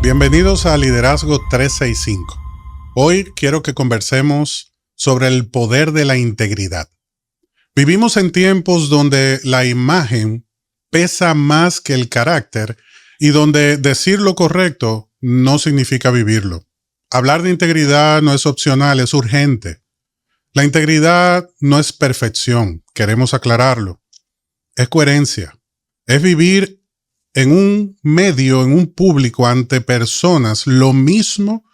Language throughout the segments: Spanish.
Bienvenidos a Liderazgo 365. Hoy quiero que conversemos sobre el poder de la integridad. Vivimos en tiempos donde la imagen pesa más que el carácter y donde decir lo correcto no significa vivirlo. Hablar de integridad no es opcional, es urgente. La integridad no es perfección, queremos aclararlo. Es coherencia. Es vivir en un medio, en un público, ante personas, lo mismo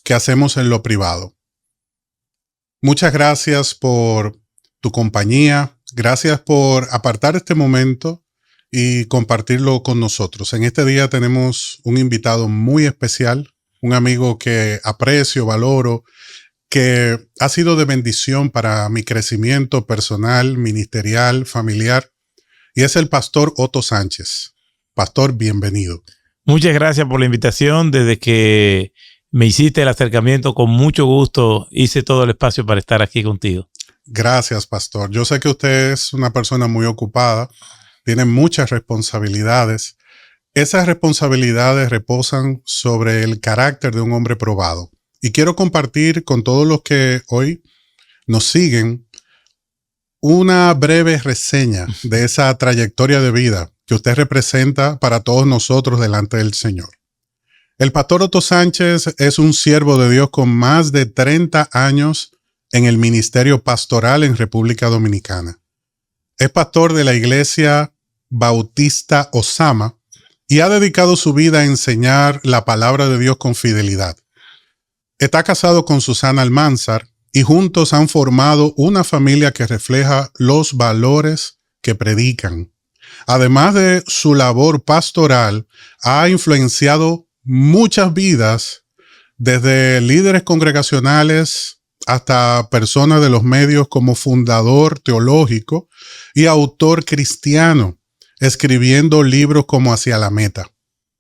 que hacemos en lo privado. Muchas gracias por tu compañía. Gracias por apartar este momento y compartirlo con nosotros. En este día tenemos un invitado muy especial, un amigo que aprecio, valoro, que ha sido de bendición para mi crecimiento personal, ministerial, familiar, y es el pastor Otto Sánchez. Pastor, bienvenido. Muchas gracias por la invitación. Desde que me hiciste el acercamiento, con mucho gusto hice todo el espacio para estar aquí contigo. Gracias, pastor. Yo sé que usted es una persona muy ocupada, tiene muchas responsabilidades. Esas responsabilidades reposan sobre el carácter de un hombre probado. Y quiero compartir con todos los que hoy nos siguen una breve reseña de esa trayectoria de vida que usted representa para todos nosotros delante del Señor. El pastor Otto Sánchez es un siervo de Dios con más de 30 años en el ministerio pastoral en República Dominicana. Es pastor de la Iglesia Bautista Osama y ha dedicado su vida a enseñar la palabra de Dios con fidelidad. Está casado con Susana Almanzar y juntos han formado una familia que refleja los valores que predican. Además de su labor pastoral, ha influenciado muchas vidas, desde líderes congregacionales hasta personas de los medios, como fundador teológico y autor cristiano, escribiendo libros como Hacia la Meta.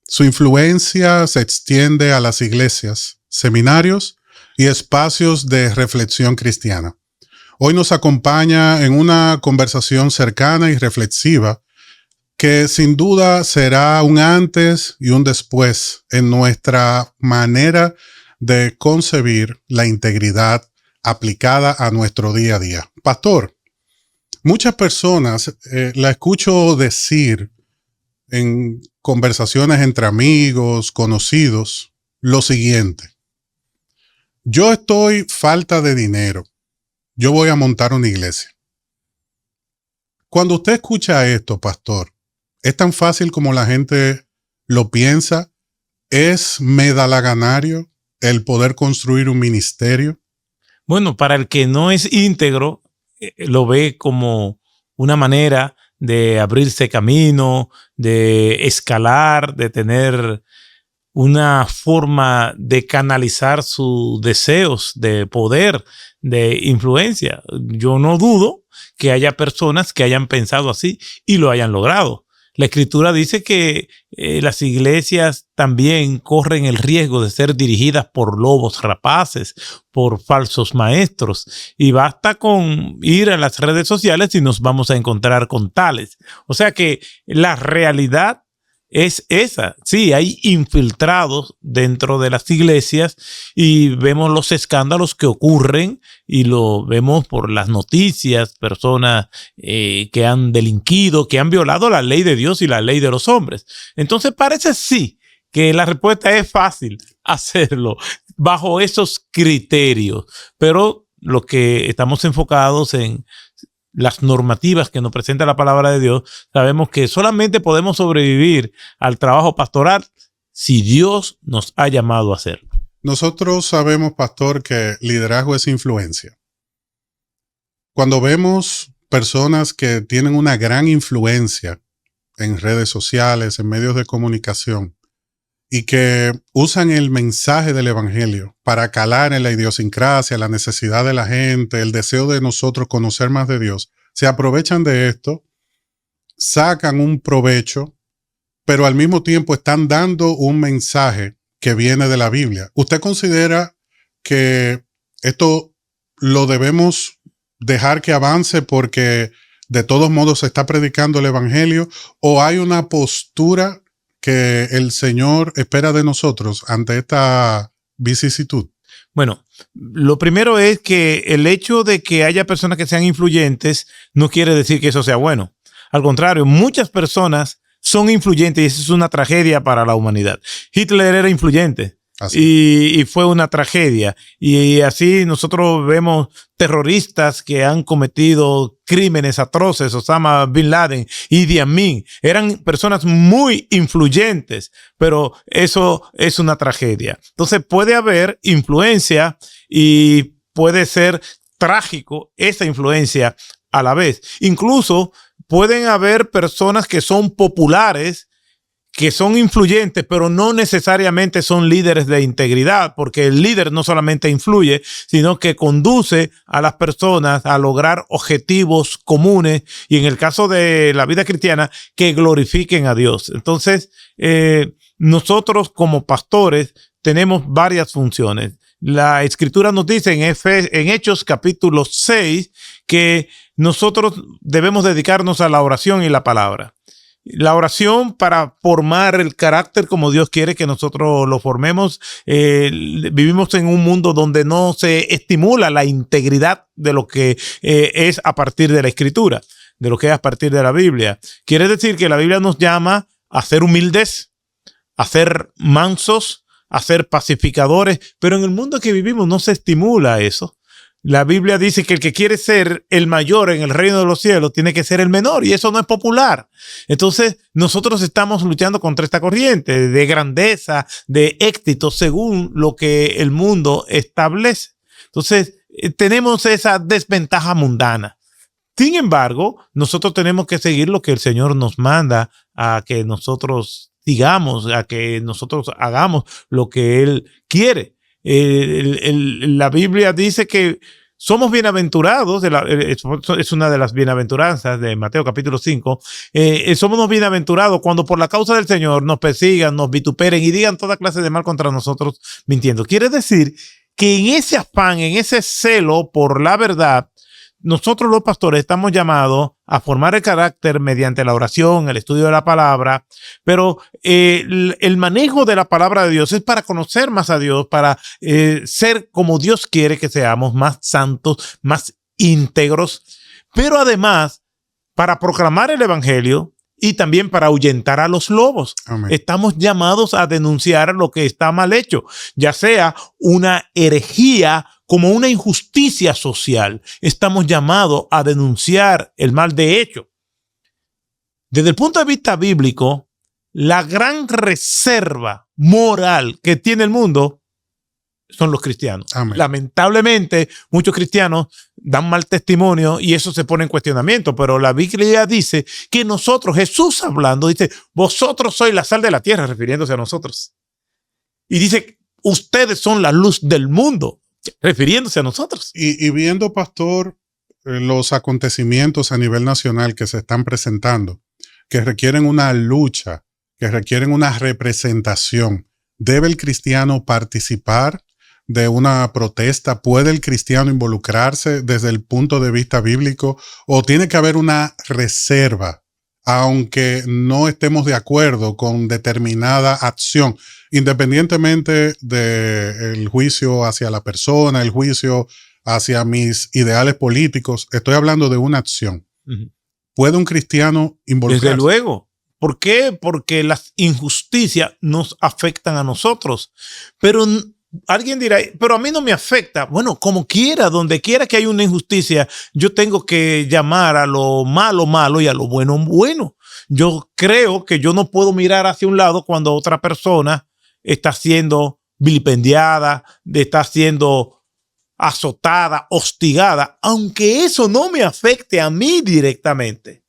Su influencia se extiende a las iglesias, seminarios y espacios de reflexión cristiana. Hoy nos acompaña en una conversación cercana y reflexiva que sin duda será un antes y un después en nuestra manera de concebir la integridad aplicada a nuestro día a día. Pastor, muchas personas la escucho decir en conversaciones entre amigos, conocidos, lo siguiente: yo estoy falta de dinero, yo voy a montar una iglesia. Cuando usted escucha esto, pastor, ¿es tan fácil como la gente lo piensa? ¿Es medalaganario el poder construir un ministerio? Bueno, para el que no es íntegro, lo ve como una manera de abrirse camino, de escalar, de tener una forma de canalizar sus deseos de poder, de influencia. Yo no dudo que haya personas que hayan pensado así y lo hayan logrado. La Escritura dice que las iglesias también corren el riesgo de ser dirigidas por lobos rapaces, por falsos maestros. Y basta con ir a las redes sociales y nos vamos a encontrar con tales. O sea que la realidad es esa. Sí, hay infiltrados dentro de las iglesias y vemos los escándalos que ocurren y lo vemos por las noticias, personas que han delinquido, que han violado la ley de Dios y la ley de los hombres. Entonces parece sí que la respuesta es fácil hacerlo bajo esos criterios, pero lo que estamos enfocados en las normativas que nos presenta la palabra de Dios, sabemos que solamente podemos sobrevivir al trabajo pastoral si Dios nos ha llamado a hacerlo. Nosotros sabemos, pastor, que liderazgo es influencia. Cuando vemos personas que tienen una gran influencia en redes sociales, en medios de comunicación, y que usan el mensaje del evangelio para calar en la idiosincrasia, la necesidad de la gente, el deseo de nosotros conocer más de Dios, se aprovechan de esto, sacan un provecho, pero al mismo tiempo están dando un mensaje que viene de la Biblia. ¿Usted considera que esto lo debemos dejar que avance porque de todos modos se está predicando el evangelio, o hay una postura que el Señor espera de nosotros ante esta vicisitud? Bueno, lo primero es que el hecho de que haya personas que sean influyentes no quiere decir que eso sea bueno. Al contrario, muchas personas son influyentes y eso es una tragedia para la humanidad. Hitler era influyente. Y fue una tragedia. Y así nosotros vemos terroristas que han cometido crímenes atroces. Osama Bin Laden, Idi Amin. Eran personas muy influyentes, pero eso es una tragedia. Entonces puede haber influencia y puede ser trágico esa influencia a la vez. Incluso pueden haber personas que son populares, que son influyentes, pero no necesariamente son líderes de integridad, porque el líder no solamente influye, sino que conduce a las personas a lograr objetivos comunes y en el caso de la vida cristiana, que glorifiquen a Dios. Entonces, nosotros como pastores tenemos varias funciones. La Escritura nos dice en Hechos capítulo 6 que nosotros debemos dedicarnos a la oración y la palabra. La oración para formar el carácter como Dios quiere que nosotros lo formemos. Vivimos en un mundo donde no se estimula la integridad de lo que es a partir de la Escritura, de lo que es a partir de la Biblia. Quiere decir que la Biblia nos llama a ser humildes, a ser mansos, a ser pacificadores, pero en el mundo que vivimos no se estimula eso. La Biblia dice que el que quiere ser el mayor en el reino de los cielos tiene que ser el menor y eso no es popular. Entonces nosotros estamos luchando contra esta corriente de grandeza, de éxito según lo que el mundo establece. Entonces tenemos esa desventaja mundana. Sin embargo, nosotros tenemos que seguir lo que el Señor nos manda a que nosotros sigamos, a que nosotros hagamos lo que Él quiere. La Biblia dice que somos bienaventurados, es una de las bienaventuranzas de Mateo capítulo 5, somos bienaventurados cuando por la causa del Señor nos persigan, nos vituperen y digan toda clase de mal contra nosotros mintiendo. Quiere decir que en ese afán, en ese celo por la verdad, nosotros los pastores estamos llamados a formar el carácter mediante la oración, el estudio de la palabra, pero el manejo de la palabra de Dios es para conocer más a Dios, para ser como Dios quiere que seamos, más santos, más íntegros, pero además para proclamar el evangelio y también para ahuyentar a los lobos. Amén. Estamos llamados a denunciar lo que está mal hecho, ya sea una herejía como una injusticia social. Estamos llamados a denunciar el mal de hecho. Desde el punto de vista bíblico, la gran reserva moral que tiene el mundo son los cristianos. Amén. Lamentablemente, muchos cristianos dan mal testimonio y eso se pone en cuestionamiento, pero la Biblia dice que nosotros, Jesús hablando, dice, vosotros sois la sal de la tierra, refiriéndose a nosotros. Y dice, ustedes son la luz del mundo, refiriéndose a nosotros. Y viendo, pastor, los acontecimientos a nivel nacional que se están presentando, que requieren una lucha, que requieren una representación, ¿debe el cristiano participar de una protesta? ¿Puede el cristiano involucrarse desde el punto de vista bíblico? ¿O tiene que haber una reserva, aunque no estemos de acuerdo con determinada acción, independientemente del juicio hacia la persona, el juicio hacia mis ideales políticos? Estoy hablando de una acción. ¿Puede un cristiano involucrarse? Desde luego. ¿Por qué? Porque las injusticias nos afectan a nosotros. Pero alguien dirá, pero a mí no me afecta. Bueno, como quiera, donde quiera que haya una injusticia, yo tengo que llamar a lo malo, malo y a lo bueno, bueno. Yo creo que yo no puedo mirar hacia un lado cuando otra persona está siendo vilipendiada, está siendo azotada, hostigada, aunque eso no me afecte a mí directamente.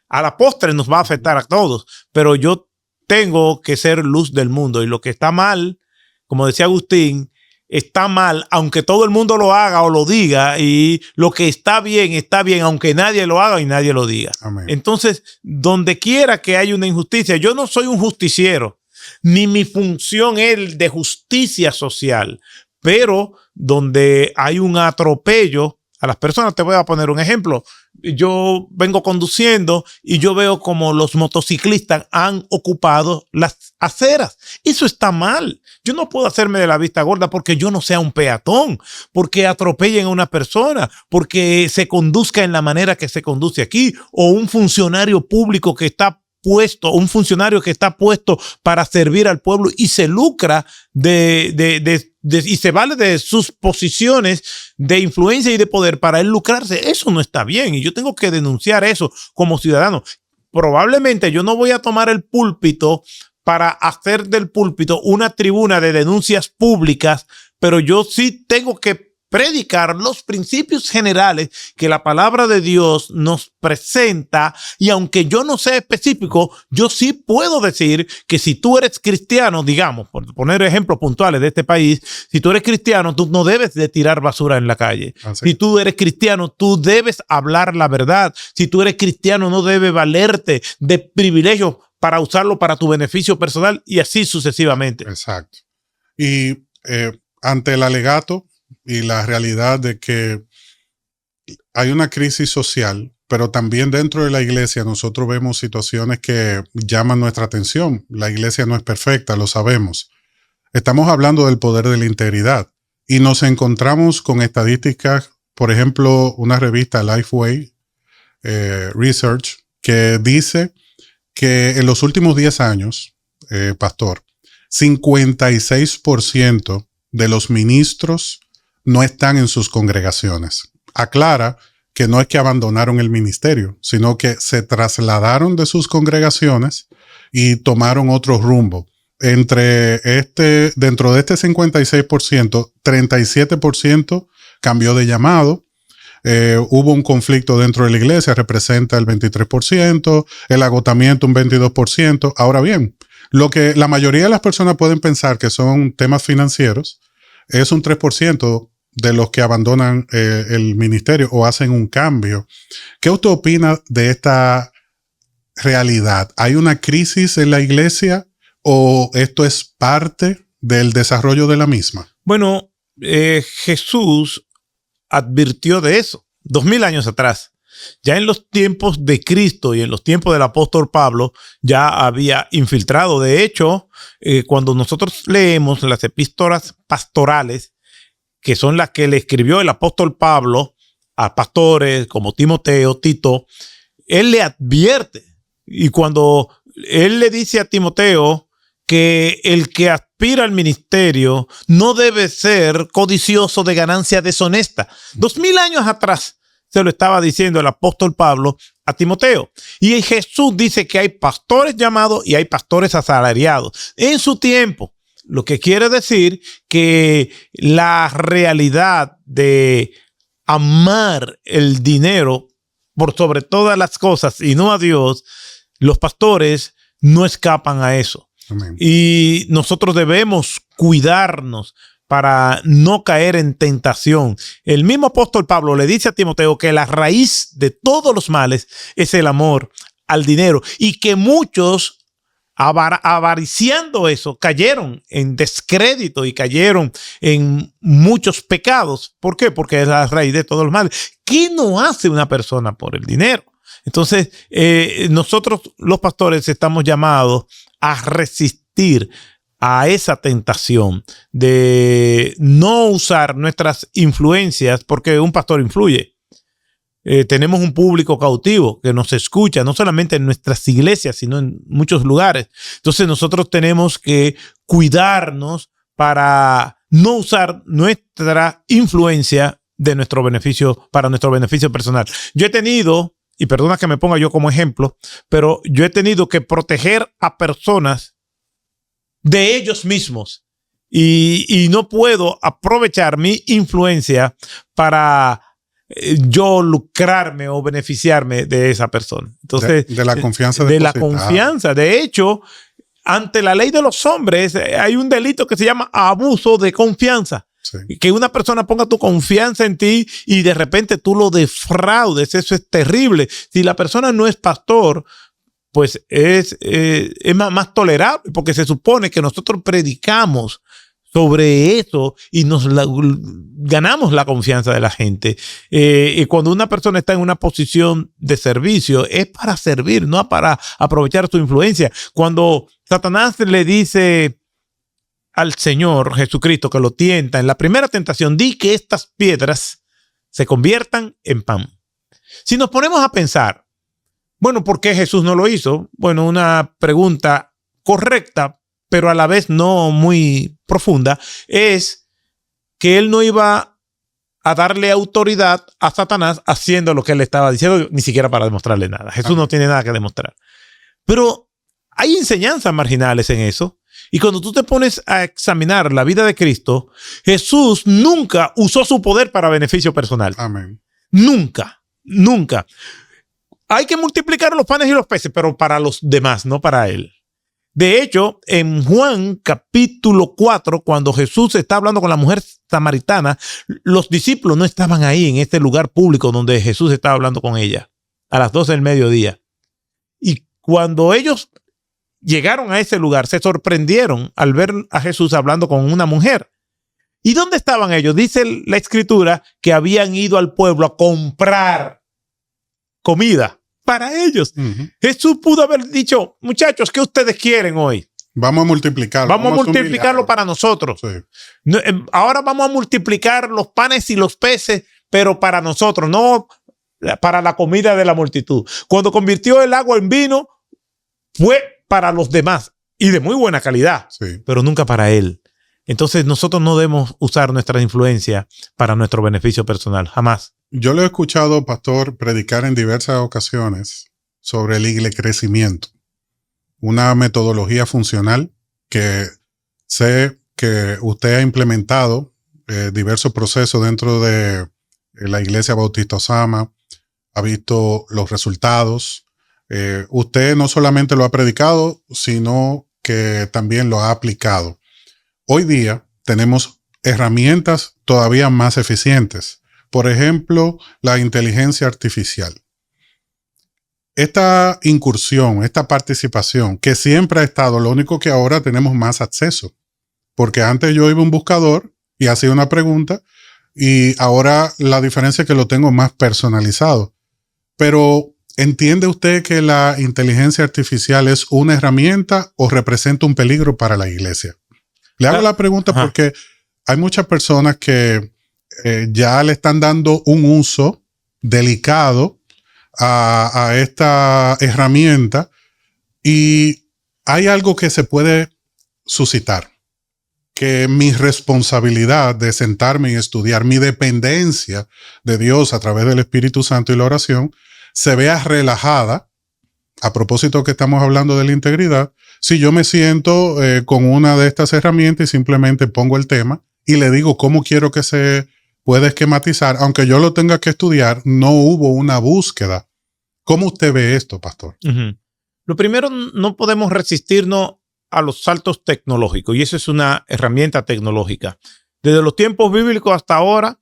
A la postre nos va a afectar a todos, pero yo tengo que ser luz del mundo y lo que está mal, como decía Agustín, está mal aunque todo el mundo lo haga o lo diga, y lo que está bien, aunque nadie lo haga y nadie lo diga. Amén. Entonces, donde quiera que haya una injusticia, yo no soy un justiciero, ni mi función es de justicia social, pero donde hay un atropello a las personas. Te voy a poner un ejemplo. Yo vengo conduciendo y yo veo como los motociclistas han ocupado las aceras. Eso está mal. Yo no puedo hacerme de la vista gorda porque yo no sea un peatón, porque atropellen a una persona, porque se conduzca en la manera que se conduce aquí, o un funcionario público que está puesto, un funcionario que está puesto para servir al pueblo y se lucra y se vale de sus posiciones de influencia y de poder para él lucrarse. Eso no está bien y yo tengo que denunciar eso como ciudadano. Probablemente yo no voy a tomar el púlpito para hacer del púlpito una tribuna de denuncias públicas, pero yo sí tengo que predicar los principios generales que la palabra de Dios nos presenta, y aunque yo no sea específico, yo sí puedo decir que si tú eres cristiano, digamos, por poner ejemplos puntuales de este país, si tú eres cristiano, tú no debes de tirar basura en la calle. Si tú eres cristiano, tú debes hablar la verdad. Si tú eres cristiano, no debes valerte de privilegios para usarlo para tu beneficio personal y así sucesivamente. Exacto. Y ante el alegato y la realidad de que hay una crisis social, pero también dentro de la iglesia nosotros vemos situaciones que llaman nuestra atención. La iglesia no es perfecta, lo sabemos. Estamos hablando del poder de la integridad y nos encontramos con estadísticas, por ejemplo, una revista Lifeway Research que dice que en los últimos 10 años, pastor, 56% de los ministros no están en sus congregaciones. Aclara que no es que abandonaron el ministerio, sino que se trasladaron de sus congregaciones y tomaron otro rumbo. Dentro de este 56%, 37% cambió de llamado. Hubo un conflicto dentro de la iglesia, representa el 23%, el agotamiento un 22%. Ahora bien, lo que la mayoría de las personas pueden pensar que son temas financieros es un 3% de los que abandonan el ministerio o hacen un cambio. ¿Qué usted opina de esta realidad? ¿Hay una crisis en la iglesia o esto es parte del desarrollo de la misma? Bueno, Jesús advirtió de eso 2000 años atrás. Ya en los tiempos de Cristo y en los tiempos del apóstol Pablo ya había infiltrado. De hecho, cuando nosotros leemos las epístolas pastorales, que son las que le escribió el apóstol Pablo a pastores como Timoteo, Tito, él le advierte. Y cuando él le dice a Timoteo que el que aspira al ministerio no debe ser codicioso de ganancia deshonesta. 2000 años atrás se lo estaba diciendo el apóstol Pablo a Timoteo. Y Jesús dice que hay pastores llamados y hay pastores asalariados en su tiempo. Lo que quiere decir que la realidad de amar el dinero por sobre todas las cosas y no a Dios, los pastores no escapan a eso. Amén. Y nosotros debemos cuidarnos para no caer en tentación. El mismo apóstol Pablo le dice a Timoteo que la raíz de todos los males es el amor al dinero y que muchos avariciando eso, cayeron en descrédito y cayeron en muchos pecados. ¿Por qué? Porque es la raíz de todos los males. ¿Qué no hace una persona por el dinero? Entonces, nosotros los pastores estamos llamados a resistir a esa tentación de no usar nuestras influencias, porque un pastor influye. Tenemos un público cautivo que nos escucha, no solamente en nuestras iglesias, sino en muchos lugares. Entonces nosotros tenemos que cuidarnos para no usar nuestra influencia de nuestro beneficio, para nuestro beneficio personal. Yo he tenido, y perdona que me ponga yo como ejemplo, pero yo he tenido que proteger a personas de ellos mismos y no puedo aprovechar mi influencia para yo lucrarme o beneficiarme de esa persona. Entonces, de la confianza de la confianza. De hecho, ante la ley de los hombres hay un delito que se llama abuso de confianza. Sí. Que una persona ponga tu confianza en ti y de repente tú lo defraudes. Eso es terrible. Si la persona no es pastor, pues es más tolerable, porque se supone que nosotros predicamos sobre eso y ganamos la confianza de la gente. Y cuando una persona está en una posición de servicio, es para servir, no para aprovechar su influencia. Cuando Satanás le dice al Señor Jesucristo, que lo tienta en la primera tentación, di que estas piedras se conviertan en pan. Si nos ponemos a pensar, bueno, ¿por qué Jesús no lo hizo? Bueno, una pregunta correcta, pero a la vez no muy profunda, es que él no iba a darle autoridad a Satanás haciendo lo que él estaba diciendo, ni siquiera para demostrarle nada. Jesús no tiene nada que demostrar. Pero hay enseñanzas marginales en eso. Y cuando tú te pones a examinar la vida de Cristo, Jesús nunca usó su poder para beneficio personal. Amén. Nunca, nunca. Hay que multiplicar los panes y los peces, pero para los demás, no para él. De hecho, en Juan capítulo 4, cuando Jesús está hablando con la mujer samaritana, los discípulos no estaban ahí en este lugar público donde Jesús estaba hablando con ella a las 12 del mediodía. Y cuando ellos llegaron a ese lugar, se sorprendieron al ver a Jesús hablando con una mujer. ¿Y dónde estaban ellos? Dice la escritura que habían ido al pueblo a comprar comida para ellos. Jesús pudo haber dicho, muchachos, ¿qué ustedes quieren hoy? Vamos a multiplicarlo. Vamos a multiplicarlo para nosotros. Sí. Ahora vamos a multiplicar los panes y los peces, pero para nosotros, no para la comida de la multitud. Cuando convirtió el agua en vino, fue para los demás y de muy buena calidad, sí, pero nunca para él. Entonces nosotros no debemos usar nuestra influencia para nuestro beneficio personal, jamás. Yo lo he escuchado, pastor, predicar en diversas ocasiones sobre el iglecrecimiento, una metodología funcional que sé que usted ha implementado diversos procesos dentro de la Iglesia Bautista Osama, ha visto los resultados. Usted no solamente lo ha predicado, sino que también lo ha aplicado. Hoy día tenemos herramientas todavía más eficientes. Por ejemplo, la inteligencia artificial. Esta incursión, esta participación que siempre ha estado, lo único que ahora tenemos más acceso. Porque antes yo iba a un buscador y hacía una pregunta y ahora la diferencia es que lo tengo más personalizado. Pero ¿entiende usted que la inteligencia artificial es una herramienta o representa un peligro para la iglesia? Le hago la pregunta porque hay muchas personas que ya le están dando un uso delicado a esta herramienta y hay algo que se puede suscitar, que mi responsabilidad de sentarme y estudiar, mi dependencia de Dios a través del Espíritu Santo y la oración, se vea relajada, a propósito que estamos hablando de la integridad, si yo me siento con una de estas herramientas y simplemente pongo el tema y le digo cómo quiero que se pueda esquematizar, aunque yo lo tenga que estudiar, no hubo una búsqueda. ¿Cómo usted ve esto, pastor? Lo primero, no podemos resistirnos a los saltos tecnológicos y eso es una herramienta tecnológica. Desde los tiempos bíblicos hasta ahora,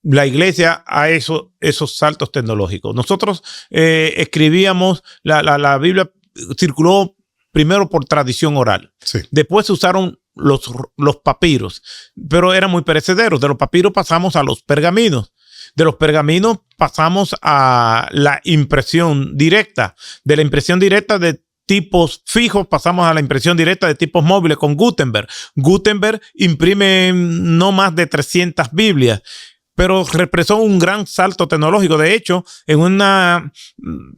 la iglesia a esos saltos tecnológicos. Nosotros escribíamos, la Biblia circuló primero por tradición oral. Sí. Después se usaron los papiros, pero eran muy perecederos. De los papiros pasamos a los pergaminos. De los pergaminos pasamos a la impresión directa. De la impresión directa de tipos fijos pasamos a la impresión directa de tipos móviles con Gutenberg. Gutenberg imprime no más de 300 Biblias. Pero representó un gran salto tecnológico. De hecho, en una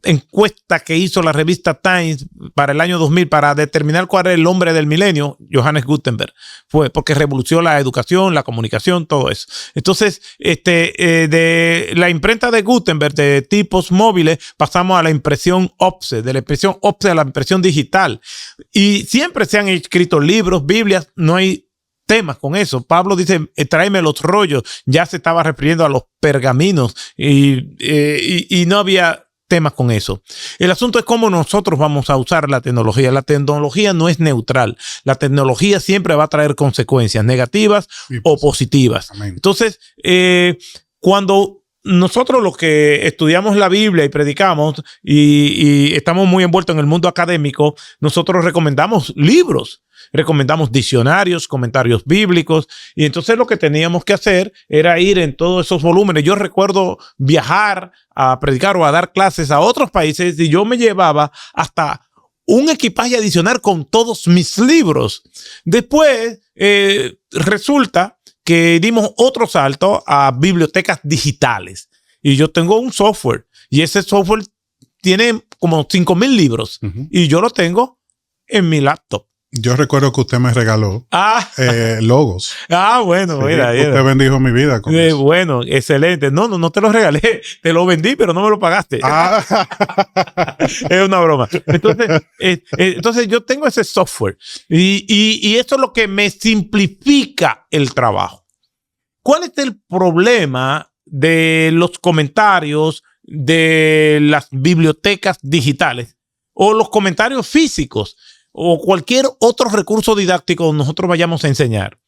encuesta que hizo la revista Times para el año 2000 para determinar cuál era el hombre del milenio, Johannes Gutenberg, fue porque revolucionó la educación, la comunicación, todo eso. Entonces, de la imprenta de Gutenberg de tipos móviles pasamos a la impresión offset, de la impresión offset a la impresión digital. Y siempre se han escrito libros, Biblias, no hay temas con eso. Pablo dice, tráeme los rollos. Ya se estaba refiriendo a los pergaminos y no había temas con eso. El asunto es cómo nosotros vamos a usar la tecnología. La tecnología no es neutral. La tecnología siempre va a traer consecuencias negativas o positivas. Amén. Entonces, cuando nosotros los que estudiamos la Biblia y predicamos y estamos muy envueltos en el mundo académico, nosotros recomendamos libros, recomendamos diccionarios, comentarios bíblicos, y entonces lo que teníamos que hacer era ir en todos esos volúmenes. Yo recuerdo viajar a predicar o a dar clases a otros países y yo me llevaba hasta un equipaje adicional con todos mis libros. Después resulta que dimos otro salto a bibliotecas digitales. Y yo tengo un software. Y ese software tiene como 5,000 libros. Y yo lo tengo en mi laptop. Yo recuerdo que usted me regaló logos. Bueno, Sí, mira. Usted bendijo mi vida con eso. Bueno, excelente. No te lo regalé. Te lo vendí, pero no me lo pagaste. Es una broma. Entonces yo tengo ese software. Y esto es lo que me simplifica el trabajo. ¿Cuál es el problema de los comentarios de las bibliotecas digitales o los comentarios físicos o cualquier otro recurso didáctico donde nosotros vayamos a enseñar?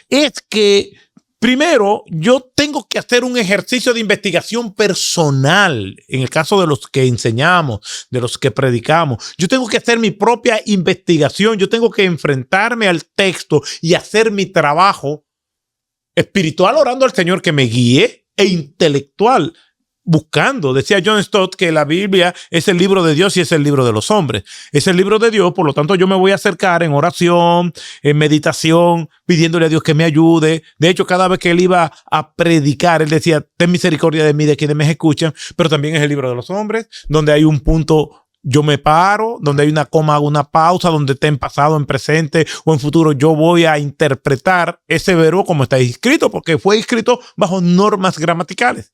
Es que primero yo tengo que hacer un ejercicio de investigación personal. En el caso de los que enseñamos, de los que predicamos, yo tengo que hacer mi propia investigación. Yo tengo que enfrentarme al texto y hacer mi trabajo espiritual orando al Señor que me guíe e intelectual buscando. Decía John Stott que la Biblia es el libro de Dios y es el libro de los hombres. Es el libro de Dios, por lo tanto yo me voy a acercar en oración, en meditación, pidiéndole a Dios que me ayude. De hecho, cada vez que él iba a predicar, él decía, ten misericordia de mí, de quienes me escuchan, pero también es el libro de los hombres, donde hay un punto, yo me paro, donde hay una coma, hago una pausa, donde esté en pasado, en presente o en futuro, yo voy a interpretar ese verbo como está escrito, porque fue escrito bajo normas gramaticales.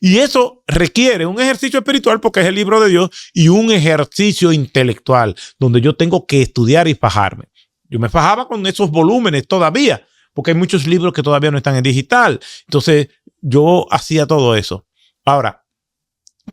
Y eso requiere un ejercicio espiritual porque es el libro de Dios y un ejercicio intelectual donde yo tengo que estudiar y fajarme. Yo me fajaba con esos volúmenes todavía porque hay muchos libros que todavía no están en digital. Entonces yo hacía todo eso. Ahora,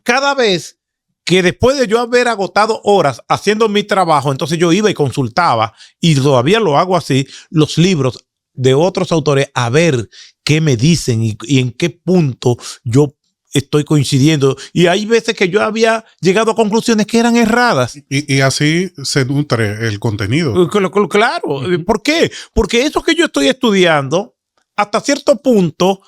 cada vez que después de yo haber agotado horas haciendo mi trabajo, entonces yo iba y consultaba, y todavía lo hago así, los libros de otros autores a ver qué me dicen y en qué punto yo estoy coincidiendo. Y hay veces que yo había llegado a conclusiones que eran erradas. Y así se nutre el contenido. Claro. ¿Por qué? Porque eso que yo estoy estudiando, hasta cierto punto,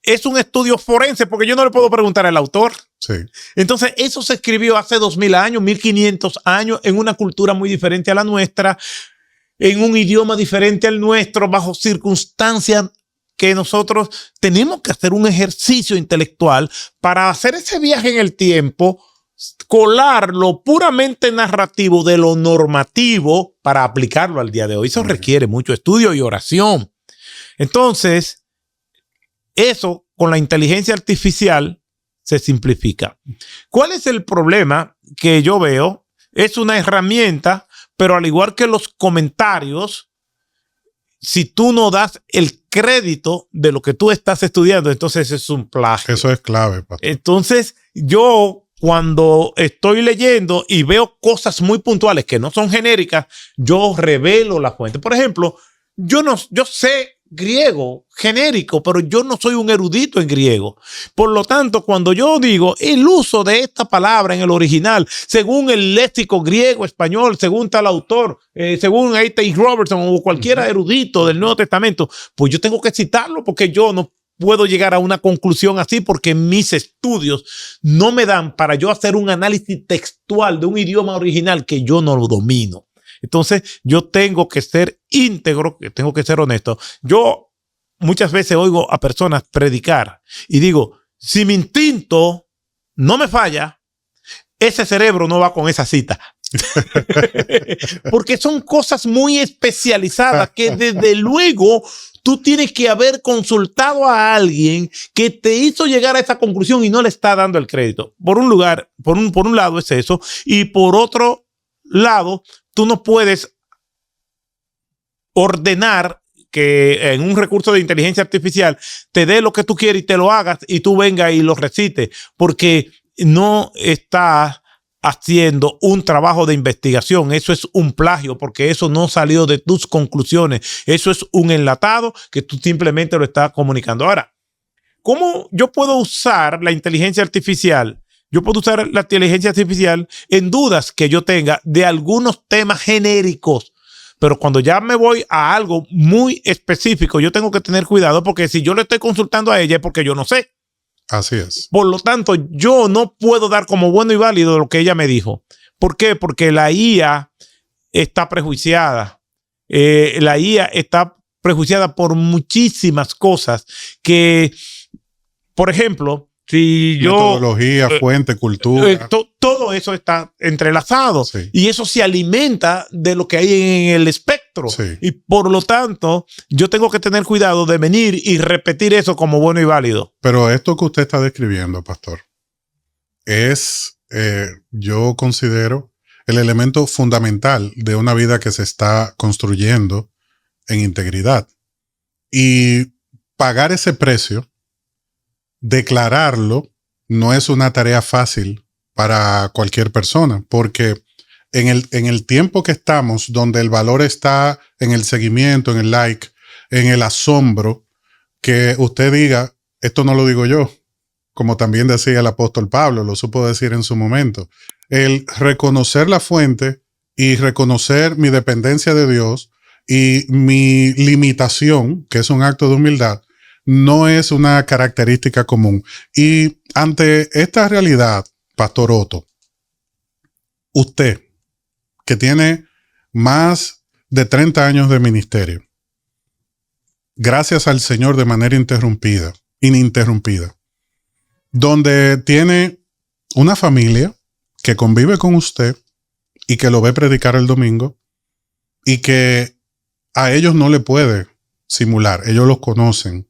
es un estudio forense, porque yo no le puedo preguntar al autor. Sí. Entonces, eso se escribió hace 2000 años, 1500 años, en una cultura muy diferente a la nuestra, en un idioma diferente al nuestro, bajo circunstancias que nosotros tenemos que hacer un ejercicio intelectual para hacer ese viaje en el tiempo, colar lo puramente narrativo de lo normativo para aplicarlo al día de hoy. Eso requiere mucho estudio y oración. Entonces, eso con la inteligencia artificial se simplifica. ¿Cuál es el problema que yo veo? Es una herramienta, pero al igual que los comentarios, si tú no das el crédito de lo que tú estás estudiando, entonces es un plagio. Eso es clave, pastor. Entonces, yo cuando estoy leyendo y veo cosas muy puntuales que no son genéricas, yo revelo la fuente. Por ejemplo, yo sé griego genérico, pero yo no soy un erudito en griego. Por lo tanto, cuando yo digo el uso de esta palabra en el original, según el léxico griego, español, según tal autor, según A.T. Robertson o cualquier erudito del Nuevo Testamento, pues yo tengo que citarlo porque yo no puedo llegar a una conclusión así porque mis estudios no me dan para yo hacer un análisis textual de un idioma original que yo no lo domino. Entonces, yo tengo que ser íntegro, tengo que ser honesto. Yo muchas veces oigo a personas predicar y digo, si mi instinto no me falla, ese cerebro no va con esa cita. Porque son cosas muy especializadas que desde luego tú tienes que haber consultado a alguien que te hizo llegar a esa conclusión y no le está dando el crédito. Por un lado es eso, y por otro lado, tú no puedes ordenar que en un recurso de inteligencia artificial te dé lo que tú quieres y te lo hagas y tú vengas y lo recites, porque no estás haciendo un trabajo de investigación. Eso es un plagio, porque eso no salió de tus conclusiones. Eso es un enlatado que tú simplemente lo estás comunicando. Ahora, ¿cómo yo puedo usar la inteligencia artificial? Yo puedo usar la inteligencia artificial en dudas que yo tenga de algunos temas genéricos. Pero cuando ya me voy a algo muy específico, yo tengo que tener cuidado porque si yo le estoy consultando a ella es porque yo no sé. Así es. Por lo tanto, yo no puedo dar como bueno y válido lo que ella me dijo. ¿Por qué? Porque la IA está prejuiciada. La IA está prejuiciada por muchísimas cosas que, por ejemplo, si yo... Metodología, fuente, cultura. Todo eso está entrelazado. Sí. Y eso se alimenta de lo que hay en el espectro. Sí. Y por lo tanto, yo tengo que tener cuidado de venir y repetir eso como bueno y válido. Pero esto que usted está describiendo, pastor, es, yo considero, el elemento fundamental de una vida que se está construyendo en integridad. Y pagar ese precio, declararlo, no es una tarea fácil para cualquier persona, porque en el tiempo que estamos, donde el valor está en el seguimiento, en el like, en el asombro, que usted diga, esto no lo digo yo, como también decía el apóstol Pablo, lo supo decir en su momento, el reconocer la fuente y reconocer mi dependencia de Dios y mi limitación, que es un acto de humildad, no es una característica común. Y ante esta realidad, Pastor Otto, usted, que tiene más de 30 años de ministerio, gracias al Señor de manera ininterrumpida, donde tiene una familia que convive con usted y que lo ve predicar el domingo y que a ellos no le puede simular, ellos los conocen.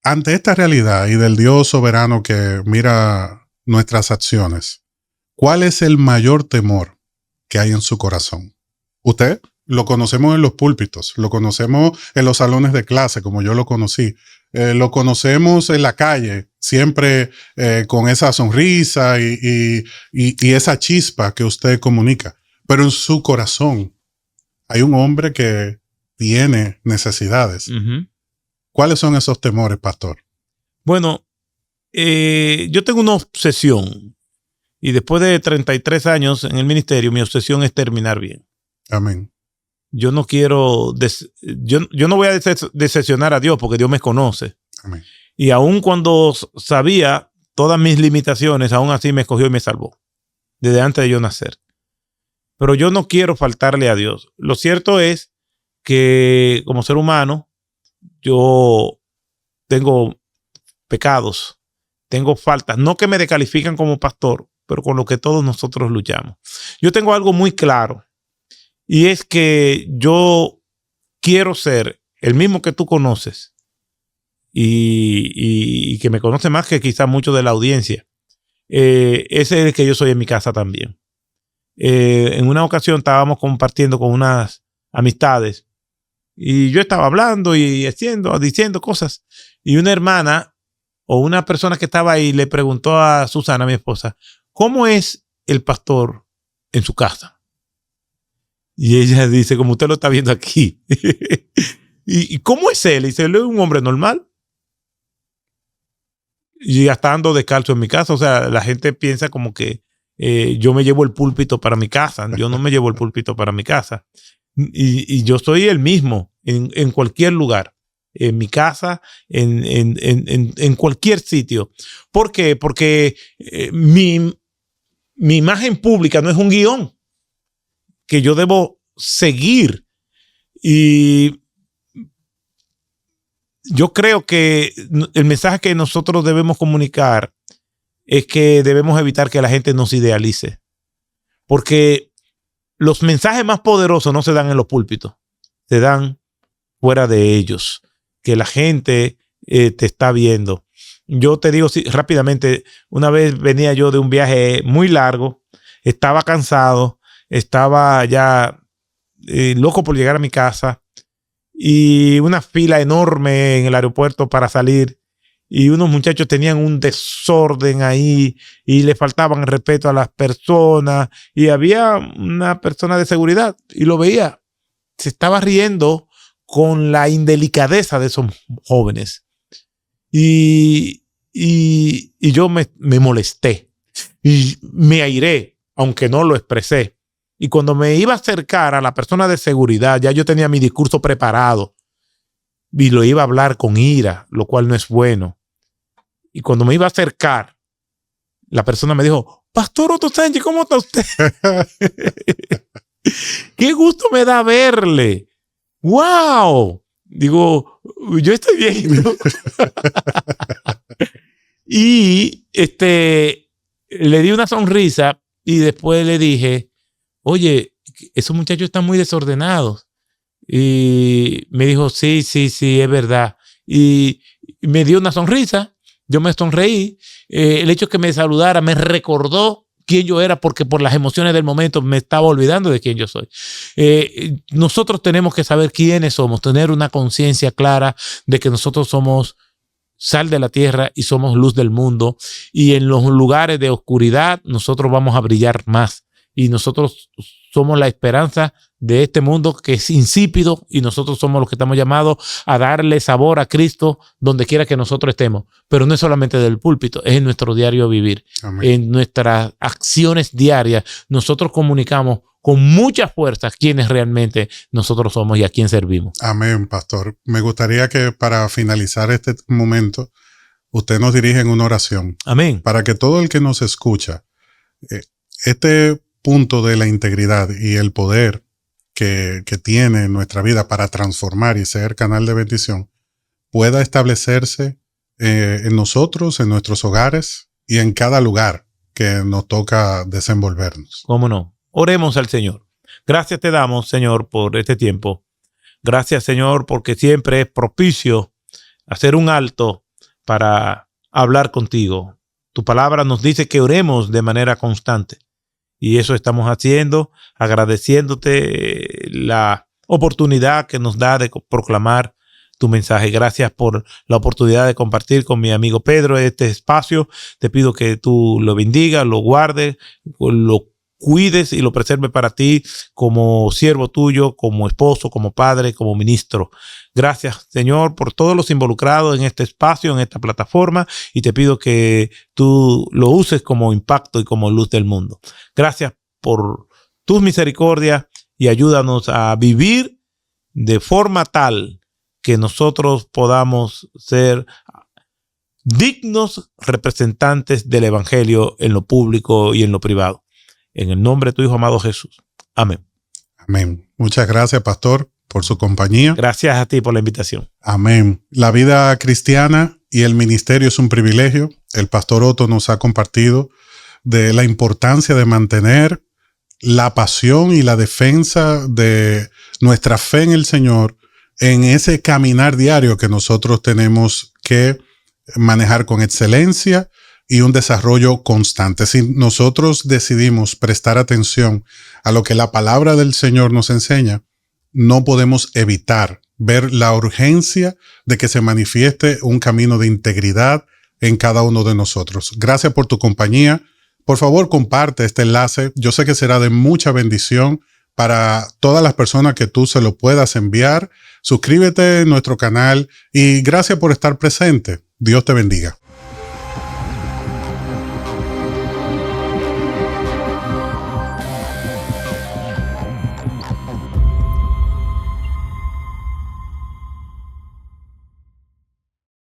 Ante esta realidad y del Dios soberano que mira nuestras acciones, ¿cuál es el mayor temor que hay en su corazón? Usted lo conocemos en los púlpitos, lo conocemos en los salones de clase, como yo lo conocí, lo conocemos en la calle, siempre con esa sonrisa y esa chispa que usted comunica. Pero en su corazón hay un hombre que tiene necesidades. Uh-huh. ¿Cuáles son esos temores, pastor? Bueno, yo tengo una obsesión y después de 33 años en el ministerio, mi obsesión es terminar bien. Amén. Yo no quiero, yo no voy a decepcionar a Dios porque Dios me conoce. Amén. Y aun cuando sabía todas mis limitaciones, aún así me escogió y me salvó desde antes de yo nacer. Pero yo no quiero faltarle a Dios. Lo cierto es que como ser humano, yo tengo pecados, tengo faltas, no que me descalifican como pastor, pero con lo que todos nosotros luchamos. Yo tengo algo muy claro y es que yo quiero ser el mismo que tú conoces y que me conoce más que quizás muchos de la audiencia. Ese es el que yo soy en mi casa también. En una ocasión estábamos compartiendo con unas amistades y yo estaba hablando y diciendo cosas. Y una hermana o una persona que estaba ahí le preguntó a Susana, mi esposa, ¿cómo es el pastor en su casa? Y ella dice, como usted lo está viendo aquí. ¿Y cómo es él? Y dice, él es un hombre normal. Y hasta ando descalzo en mi casa. O sea, la gente piensa como que yo me llevo el púlpito para mi casa. Yo no me llevo el púlpito para mi casa. Y yo soy el mismo en cualquier lugar. En mi casa, en cualquier sitio. ¿Por qué? Porque mi imagen pública no es un guión que yo debo seguir. Y yo creo que el mensaje que nosotros debemos comunicar es que debemos evitar que la gente nos idealice. Porque los mensajes más poderosos no se dan en los púlpitos, se dan fuera de ellos. Que la gente te está viendo. Yo te digo rápidamente, una vez venía yo de un viaje muy largo, estaba cansado, estaba ya loco por llegar a mi casa y una fila enorme en el aeropuerto para salir y unos muchachos tenían un desorden ahí y le faltaban el respeto a las personas y había una persona de seguridad y lo veía, se estaba riendo con la indelicadeza de esos jóvenes. Y yo me molesté y me airé, aunque no lo expresé. Y cuando me iba a acercar a la persona de seguridad, ya yo tenía mi discurso preparado y lo iba a hablar con ira, lo cual no es bueno. Y cuando me iba a acercar, la persona me dijo: Pastor Otto Sánchez, ¿cómo está usted? ¡Qué gusto me da verle! ¡Wow! Digo, yo estoy bien, ¿no? Y le di una sonrisa y después le dije: oye, esos muchachos están muy desordenados. Y me dijo: sí, es verdad. Y me dio una sonrisa, yo me sonreí. El hecho de que me saludara me recordó quién yo era, porque por las emociones del momento me estaba olvidando de quién yo soy. Nosotros tenemos que saber quiénes somos, tener una conciencia clara de que nosotros somos sal de la tierra y somos luz del mundo, y en los lugares de oscuridad nosotros vamos a brillar más, y nosotros somos la esperanza de este mundo que es insípido, y nosotros somos los que estamos llamados a darle sabor a Cristo donde quiera que nosotros estemos, pero no es solamente del púlpito, es en nuestro diario vivir. Amén. En nuestras acciones diarias nosotros comunicamos con mucha fuerza quiénes realmente nosotros somos y a quién servimos. Amén, pastor. Me gustaría que para finalizar este momento, usted nos dirija en una oración. Amén. Para que todo el que nos escucha, este punto de la integridad y el poder que tiene en nuestra vida para transformar y ser canal de bendición, pueda establecerse en nosotros, en nuestros hogares y en cada lugar que nos toca desenvolvernos. ¿Cómo no? Oremos al Señor. Gracias te damos, Señor, por este tiempo. Gracias, Señor, porque siempre es propicio hacer un alto para hablar contigo. Tu palabra nos dice que oremos de manera constante. Y eso estamos haciendo, agradeciéndote la oportunidad que nos da de proclamar tu mensaje. Gracias por la oportunidad de compartir con mi amigo Pedro este espacio. Te pido que tú lo bendigas, lo guardes, lo cuides y lo preserve para ti como siervo tuyo, como esposo, como padre, como ministro. Gracias, Señor, por todos los involucrados en este espacio, en esta plataforma, y te pido que tú lo uses como impacto y como luz del mundo. Gracias por tus misericordias y ayúdanos a vivir de forma tal que nosotros podamos ser dignos representantes del evangelio en lo público y en lo privado. En el nombre de tu Hijo amado Jesús. Amén. Amén. Muchas gracias, pastor, por su compañía. Gracias a ti por la invitación. Amén. La vida cristiana y el ministerio es un privilegio. El pastor Otto nos ha compartido de la importancia de mantener la pasión y la defensa de nuestra fe en el Señor en ese caminar diario que nosotros tenemos que manejar con excelencia y un desarrollo constante. Si nosotros decidimos prestar atención a lo que la palabra del Señor nos enseña, no podemos evitar ver la urgencia de que se manifieste un camino de integridad en cada uno de nosotros. Gracias por tu compañía. Por favor, comparte este enlace. Yo sé que será de mucha bendición para todas las personas que tú se lo puedas enviar. Suscríbete en nuestro canal y gracias por estar presente. Dios te bendiga.